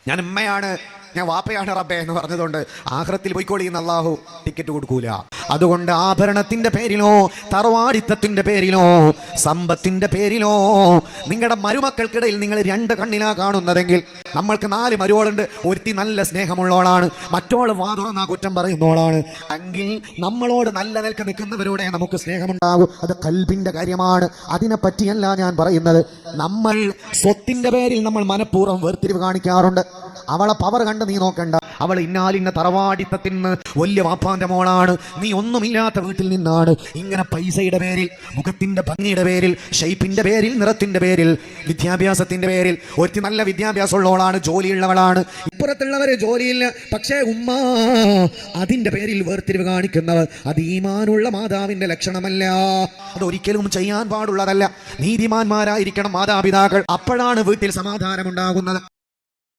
ഞാൻ ഉമ്മയാണ്, ഞാൻ വാപ്പയാണ് റബ്ബേ എന്ന് പറഞ്ഞതുകൊണ്ട് ആഖിറത്തിൽ പോയിക്കോളിന്ന് അല്ലാഹു ടിക്കറ്റ് കൊടുക്കൂല. അതുകൊണ്ട് ആഭരണത്തിന്റെ പേരിലോ തറവാടിത്തത്തിന്റെ പേരിലോ സമ്പത്തിന്റെ പേരിലോ നിങ്ങളുടെ മരുമക്കൾക്കിടയിൽ നിങ്ങൾ രണ്ട് കണ്ണിലാ കാണുന്നതെങ്കിൽ, നമ്മൾക്ക് 4 മരുവളുണ്ട്, ഒരുത്തി നല്ല സ്നേഹമുള്ളവളാണ്, മറ്റോള് വാതുറന്നാ കുറ്റം പറയുന്നോളാണ്, എങ്കിൽ നമ്മളോട് നല്ല നിൽക്ക് നിൽക്കുന്നവരോടെ നമുക്ക് സ്നേഹമുണ്ടാകും. അത് ഖൽബിന്റെ കാര്യമാണ്. അതിനെ പറ്റിയല്ല ഞാൻ പറയുന്നത്. നമ്മൾ സ്വത്തിന്റെ പേരിൽ നമ്മൾ മനഃപൂർവ്വം വേർതിരിവ് കാണിക്കാറുണ്ട്. അവളെ പവർ കണ്ട് നീ നോക്കണ്ട, അവൾ ഇന്നാലിന്ന തറവാടിത്തത്തിന് വലിയ വാപ്പാന്റെ മോളാണ്, നീ ഒന്നുമില്ലാത്ത വീട്ടിൽ നിന്നാണ്. ഇങ്ങനെ പൈസയുടെ പേരിൽ, മുഖത്തിന്റെ ഭംഗിയുടെ പേരിൽ, ഷെയ്പ്പിന്റെ പേരിൽ, നിറത്തിന്റെ പേരിൽ, വിദ്യാഭ്യാസത്തിന്റെ പേരിൽ, ഒരുത്തി നല്ല വിദ്യാഭ്യാസമുള്ളവളാണ്, ജോലിയുള്ളവളാണ്, ഇപ്പുറത്തുള്ളവരെ ജോലിയില്ല, പക്ഷേ ഉമ്മ അതിന്റെ പേരിൽ വേർതിരിവ് കാണിക്കുന്നവർ, അത് ഈമാനുള്ള മാതാവിന്റെ ലക്ഷണമല്ല. അതൊരിക്കലും ചെയ്യാൻ പാടുള്ളതല്ല. നീതിമാന്മാരായിരിക്കണം മാതാപിതാക്കൾ, അപ്പോഴാണ് വീട്ടിൽ സമാധാനമുണ്ടാകുന്നത്.